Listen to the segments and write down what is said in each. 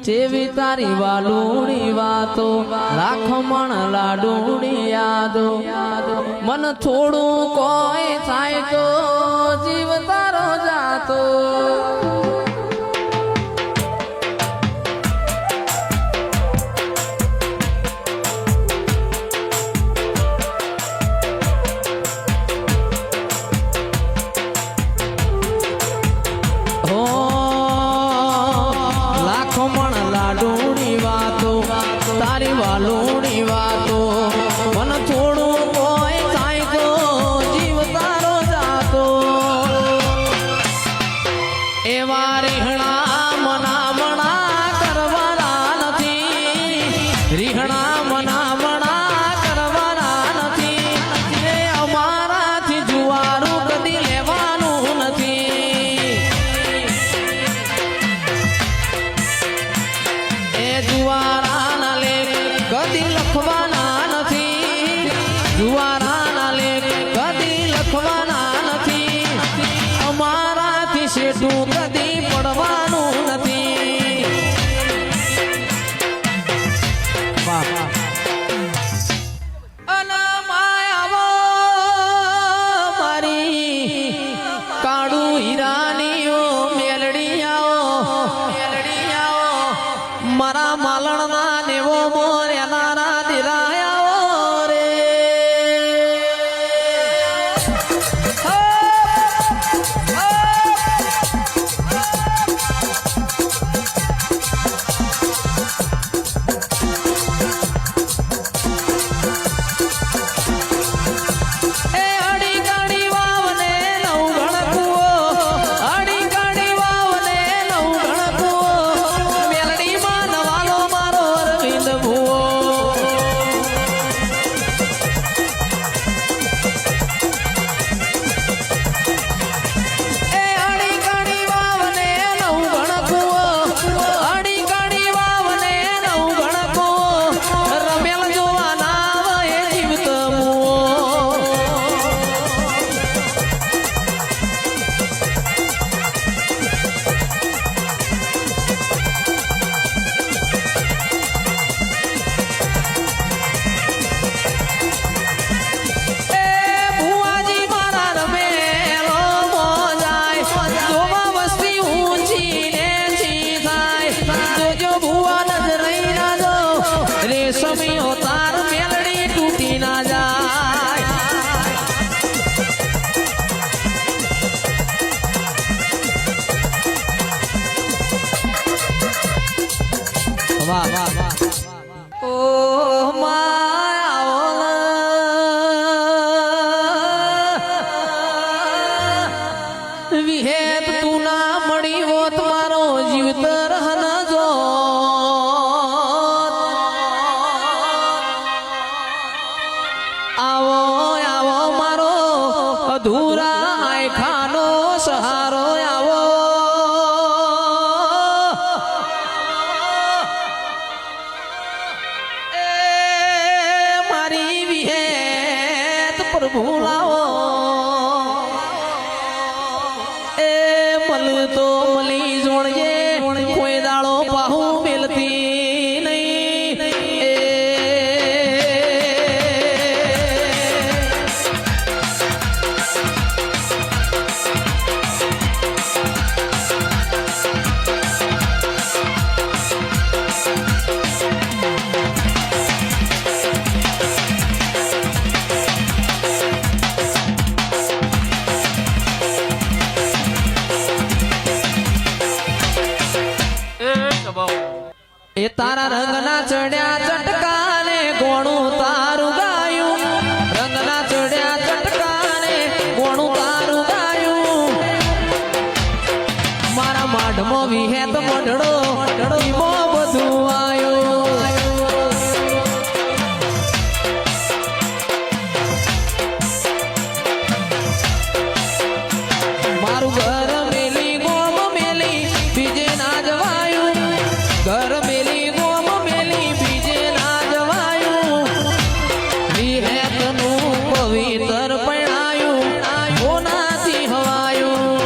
જેવી તારી વાલુડી વાતો લાખમણ લાડુડી યાદો મન થોડું કોઈ થાય તો જીવ તારો જાતો લાડુની વાતો તારી વાલુડી વાતો મન થોડું કોઈ થાય તો જીવ તારો જાતો એવા રીહણા મનામણા કરવાના નથી રીહણા મનામણા કરવાના નથી એ અમારાથી જુવારું કદી લેવાનું નથી જુવારાના લેખ કદી લખવાના નથી જુવારાના લેખ કદી લખવાના નથી અમારાથી શેઠું કદી પડવાનું નથી મારી કાળું હીરાનીઓ મારા માલણના નેવો મોર એનારા દિરાયા રે રેશમીઓ તાર મેલડી તૂટી ના જાય વાહ વાહ વાહ ઓ માયા વિહેત તું ના મળી હોત મારો જીવતર ન જો આવો આવો મારો અધૂરા ખાનો સહારો આવો એ મારી વિહેત પ્રભુ લાવો એ મલ તો મલી જોણજે કોઈ દાડો પાહુ મેલતી એ તારા રંગના ચડ્યા ચટકાને ગોણું તારું ગાયું રંગના ચડ્યા ચટકાને ગોણું તારું ગાયું મારા માઢમાં વિહેત મઢડો ઈમો બધું આયું મારું ઘર મેલી ગોમ મેલી બીજે ના જવાયું ઘર મેલી ગોમ મેલી બીજે ના જવાયું વિહેતનું પવિત્ર પણાયું કોનાથી હવાયું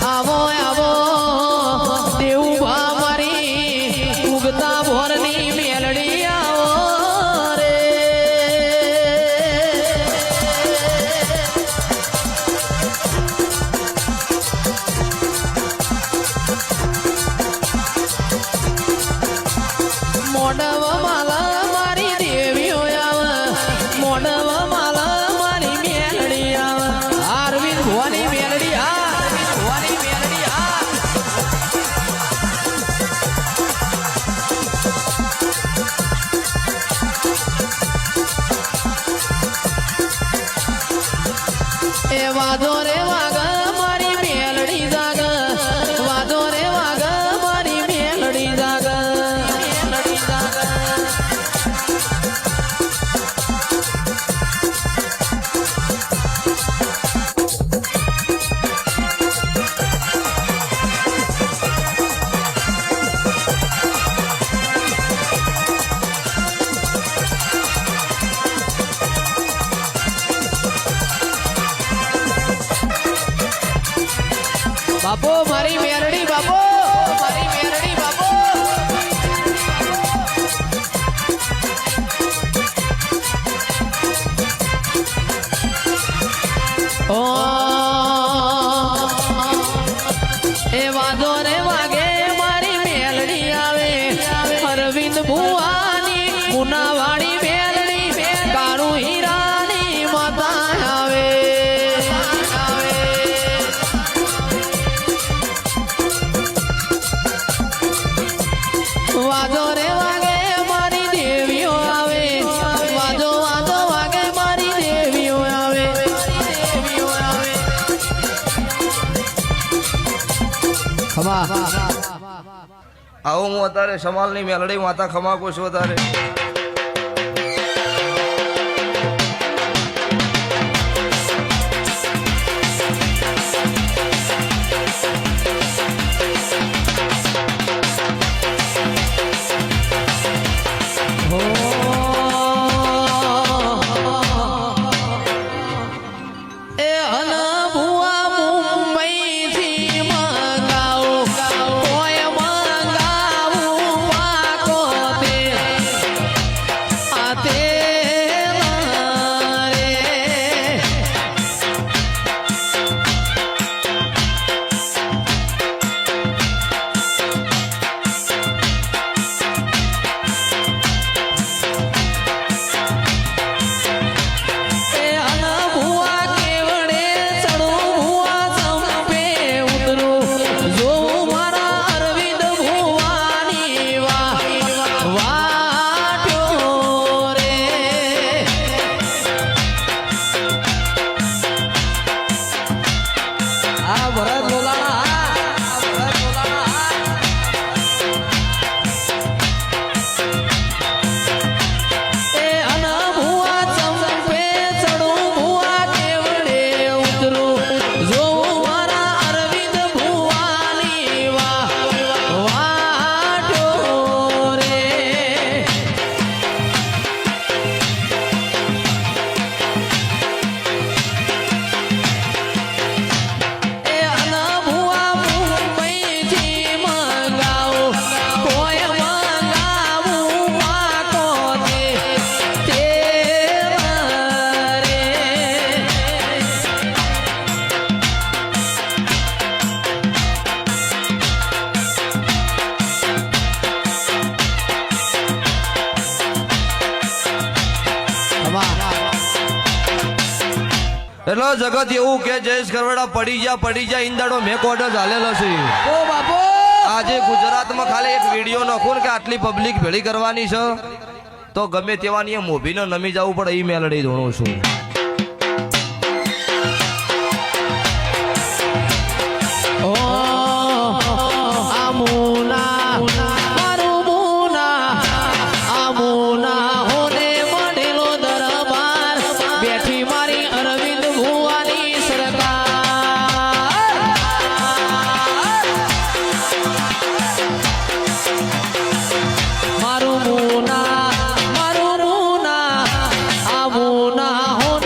આવો આવો દેવું મારી ઉગતા ભોરની મેલડી આવો રે મોડવ માલા મારી દેવીઓ આવે મોડવ માલા મારી મેલડી આવે અરવિંદ ભવાની મેલડી ભવાની મેલડી એ વાદો રે વાગ મારી મેલડી જાગ વાદો રે વાગ મારી મેલડી જાગ મેલડી જાગ બાપો મારી મેલડી બાપો મારી મેલડી બાપો ઓ એ વાદો રે વાગે મારી મેલડી આવે અરવિંદ ભુવાની મુનાવાડી મેલડી કાળુ હીરાની માતા આવે વાદો રે વાગે મારી દેવીઓ આવે વાદો વાદો વાગે મારી દેવીઓ આવે દેવીઓ આવે ખમા આવો હું અત્યારે સમાલની મેલડી માતા ખમાકો છું અત્યારે એ હન ભુવા મુંબઈથી મંગાવો કોઈ મંગાવું પાકો તે આ તે રે એ હન ભુવા કેવડે ચડું ભુવા સંપે ઉતરું જોઉં મારા અરવિંદ ભુવાની વાટ્યો રે આ ભરત બોલાણા ભરત બોલાણા એ અન ભુવા ચંપે ચડું ભુવા કેવડે ઉતરું જોઉં મારા અરવિંદ ભુવાની વાટ્યો રે એ અન ભુવા મુંબઈથી મંગાવો કોઈ મંગાવું પાકો તે રે એટલે જગત એવું કે જયેશ ખરવડા પડી જા ઈંદાડો મેં કોર્ડર ચાલેલો છે ઓ બાપો આજે ગુજરાતમાં ખાલી એક વિડીયો નાખો ને કે આટલી પબ્લિક ભેળી કરવાની છે તો ગમે તેવાની મોભીને નમી જવું પડે એ મેલડી ધોણું છું ઓ આમુના મારું મુના આમુના હોને મળેલો દરબાર બેઠી મારી અરવિંદ ભુવાની સરકાર મારું મુના આમુના હો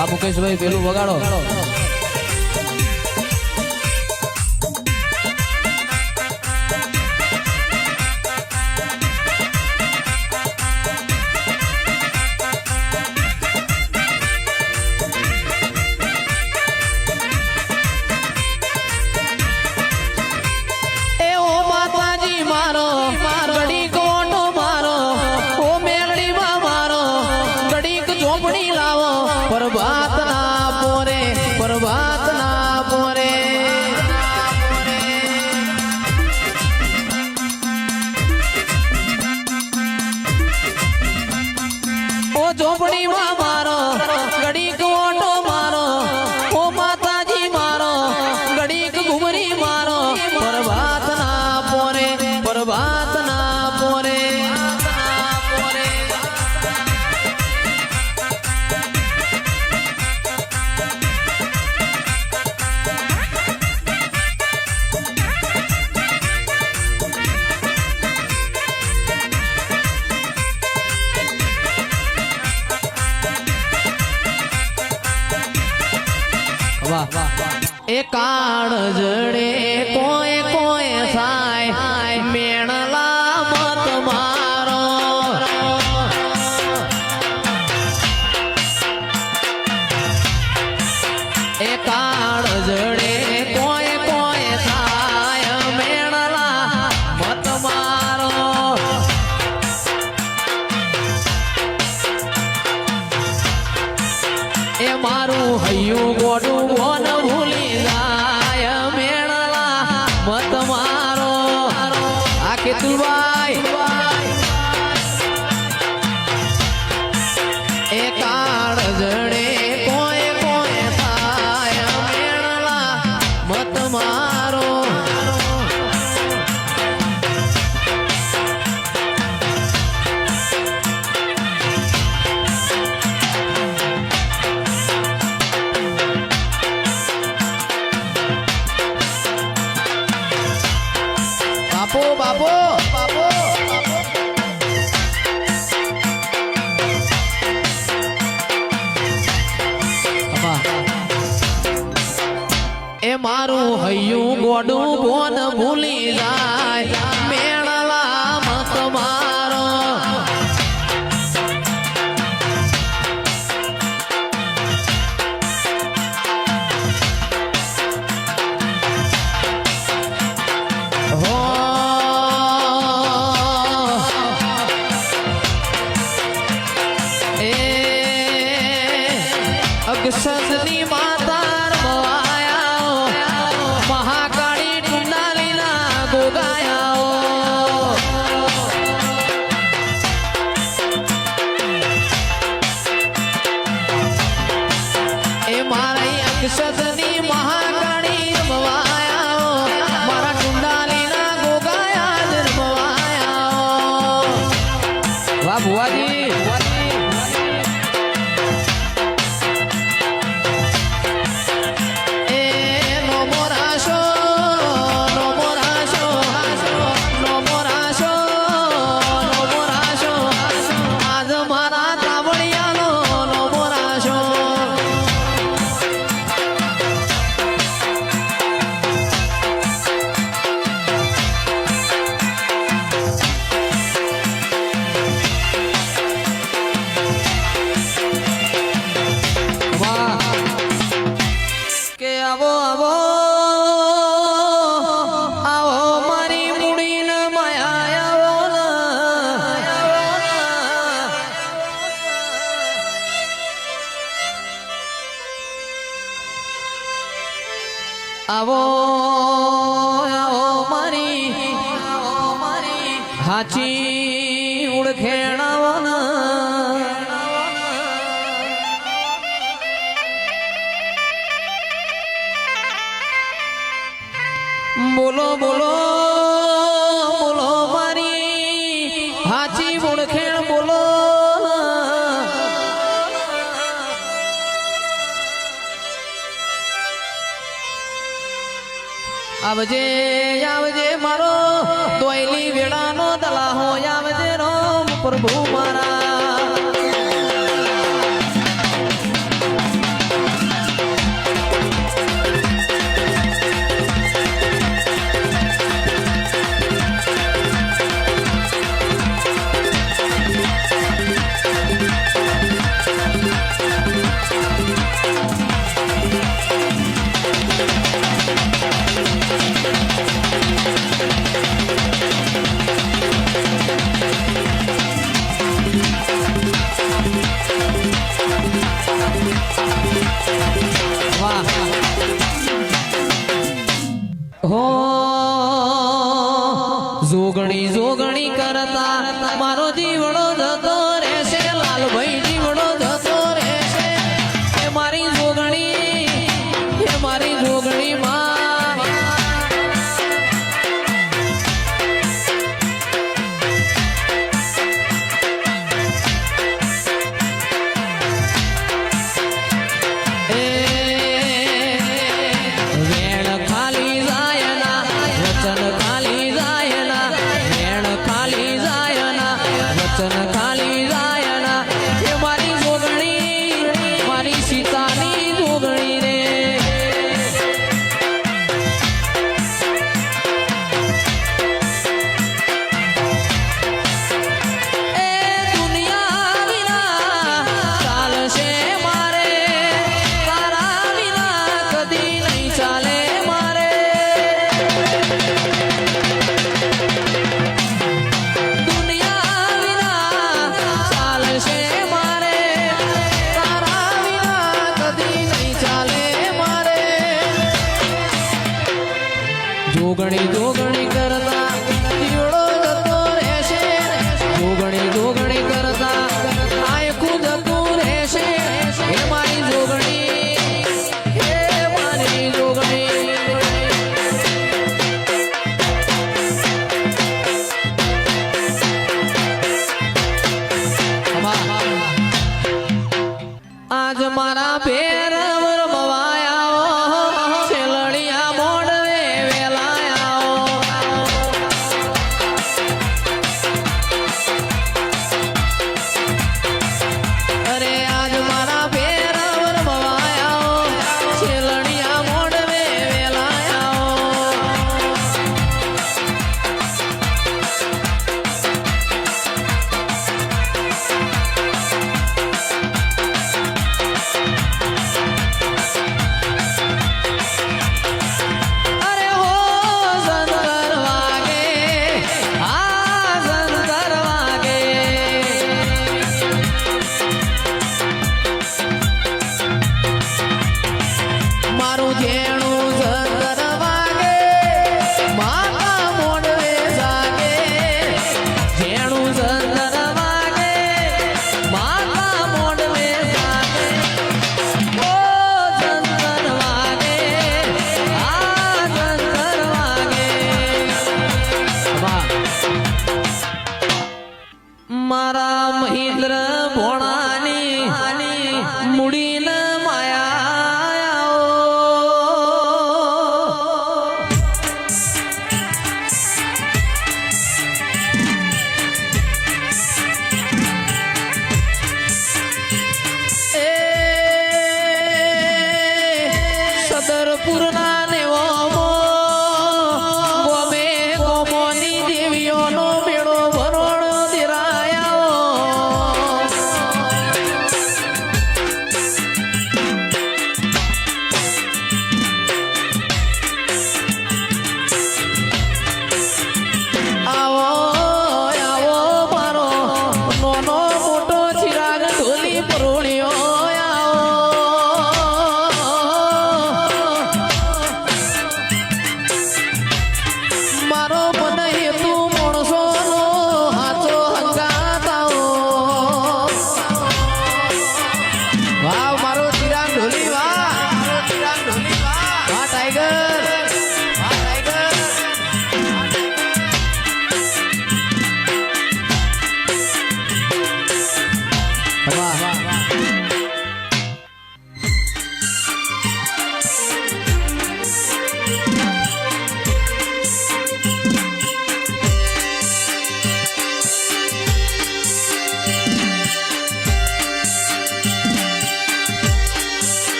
આ મુકેશભાઈ પેલું વગાડો. એ ઓ માતાજી મારો ઘડી કોટો મારો ઓ મેલડીમાં મારો ઘડીક ઝોપડી લાવો પ્રભાત ના પોરે પ્રભાત ના પોરે ઓ ઝોપડીમાં મારો ઘડીક ઓટો મારો ઓ માતાજી મારો ઘડીક ઘુમરી મારો પ્રભાત ના પોરે પ્રભાત ના પોરે એ કાળ જડે કોઈ કોઈ થાય મેણલા મત મારો એ કાળ જડે કોઈ કોઈ થાય મેણલા મત મારો એ મારું હૈયું ગોડું કોન ભૂલી જાય મેળલા મત મારો આ કેતુભાઈ એ કાળ જડે કોઈ કોઈ થાય મેળલા મત મારો બાપો બાપો બાપો એ મારું હૈયું ગોડું બોન ભૂલી જાય મેળલા મત મારો હો એ અક્ષસની માતાર ભવાયા મહાકાળી ટુંડાલીના ગોગાયા એ મારી અક્ષસની મહાકાળી ભવાયા મારા ટુંડાલીના ગોગાયા જન્મવાયા વાહ ભુવાજી આવો આવો મારી હાચી ઉળખેણાવના બોલો બોલો બોલો મારી હાચી ઉળખેણ બોલો આવજે આવજે મારો દોયલી વેળાનો દલાહો આવજે રોમ પ્રભુ મારા જોગણી જોગણી કરતા દીવડો જતો રહેશે જોગણી જોગણી કરતા આયખું જતું રહેશે હે મારી જોગણી હે મારી જોગણી આજ મારા પેર મવાયા છેલડિયા મોડવે વેલાયા અરે આજ મારા પેર મવાયા છેલડિયા મોડવે વેલાયા અરે હો શંકર વાગે આ શંકર વાગે મારું જેણું શંકર વાગે માતા મોડવે જાગે જેણું શંકર વાગે માતા મોડવે જાગે ઓ શંકર વાગે આ શંકર વાગે મારા મહેન્દ્ર ભોણાની મુડીન માયા એ સદરપુરના નેવો ગોમે ગોમોની દેવીઓનો મેળો ભરોડ દિરાયા આવો આવો મારો નોનો મોટો ચિરાગ ઢોલી પરોળ્યો આવો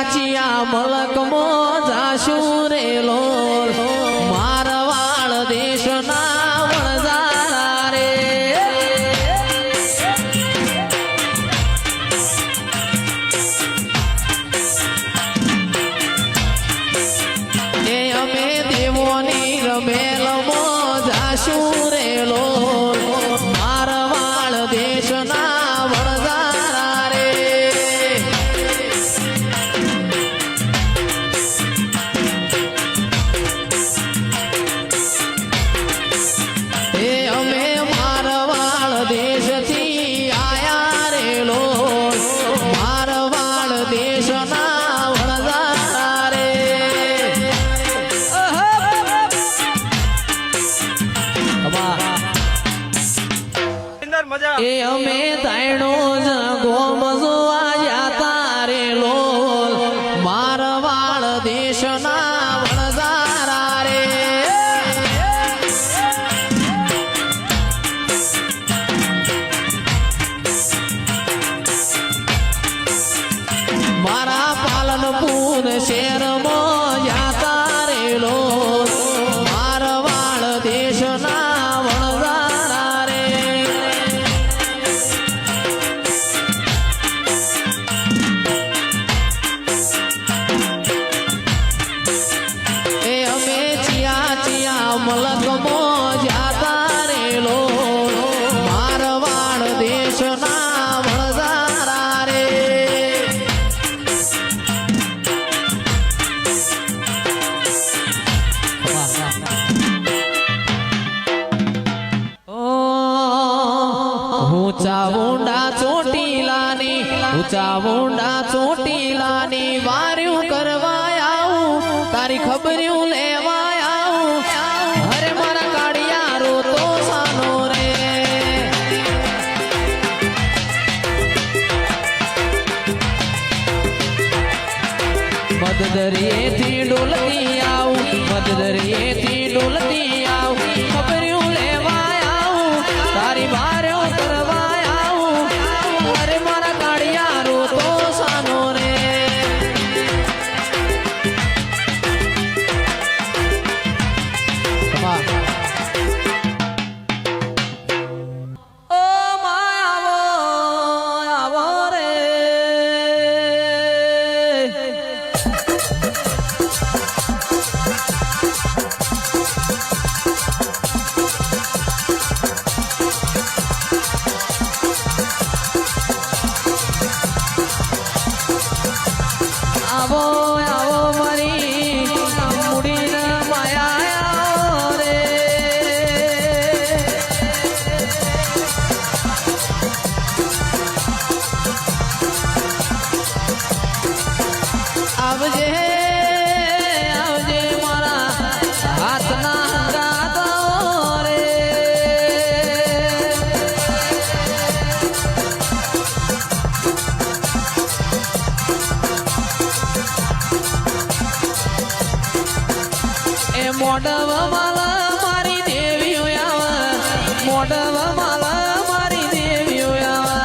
ચિયા ચિયા મલકમો જાશું રે લોલ મારવાડ દેશના વણઝારા રે એ અમે દેવોની રમેલમો જાશું રે લોલ મારવાડ દેશના વણઝારા રે એ અમે મારવાડ દેશથી આયા રે લોલ મારવાડ દેશના વણઝારા રે એ અમે તાયણો જ ગોમ જોવા જાતા રે લોલ મારવાડ દેશના વણઝારા રે મારા પાલનપુર શહેરમાં જાતા રે લોલ મારવાડ દેશના વણઝારા રે એ અમે ચિયા ચિયા મલકમો જાતા રે લોલ મારવાડ દેશના વણઝારા રે ઊંચા ઊંડા ચોટીલાની ઊંચા ઊંડા ચોટીલાની વાર્યું કરવા આવું તારી ખબર્યું લેવા આવું અરે મારા કાળિયા રોતો સાનો રે મદદરીએથી ડોલતી આવું મદદરીએથી ડોલતી આવું ખબર્યું લેવા આવું તારી વાર્યો કરવા આવું અરે મારા કાળિયા રોતો સાનો રે ઓ માં આવો રે આવો આવો મારી મુડીને માયા આવો રે આવજે આવજે મારા હાથના હંગાતો રે એ મોડવ માલા મારી દેવીઓ આવે મોડવ માલા મારી દેવીઓ આવે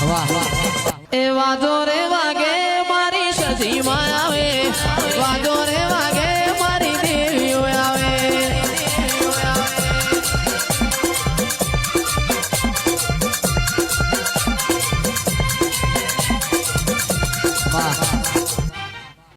વાહ વાહ એ વાજો રે